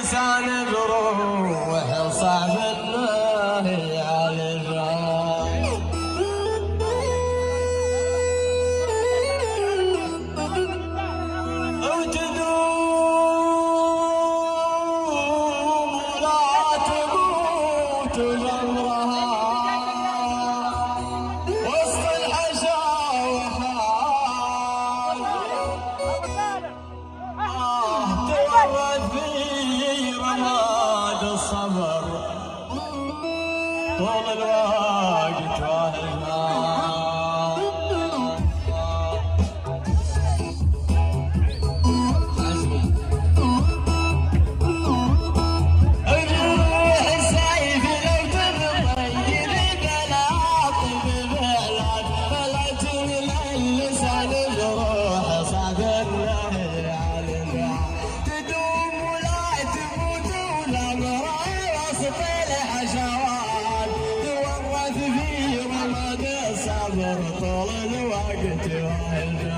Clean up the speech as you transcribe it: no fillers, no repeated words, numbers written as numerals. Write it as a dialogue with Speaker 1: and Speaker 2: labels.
Speaker 1: لسان بروح صعب النهي على الجاه. وتدوم ولا تموت جمرها وسط الحشا وحال. تورث في رماد الصبر طول الوقت واهلها. طول الوقت واهلها.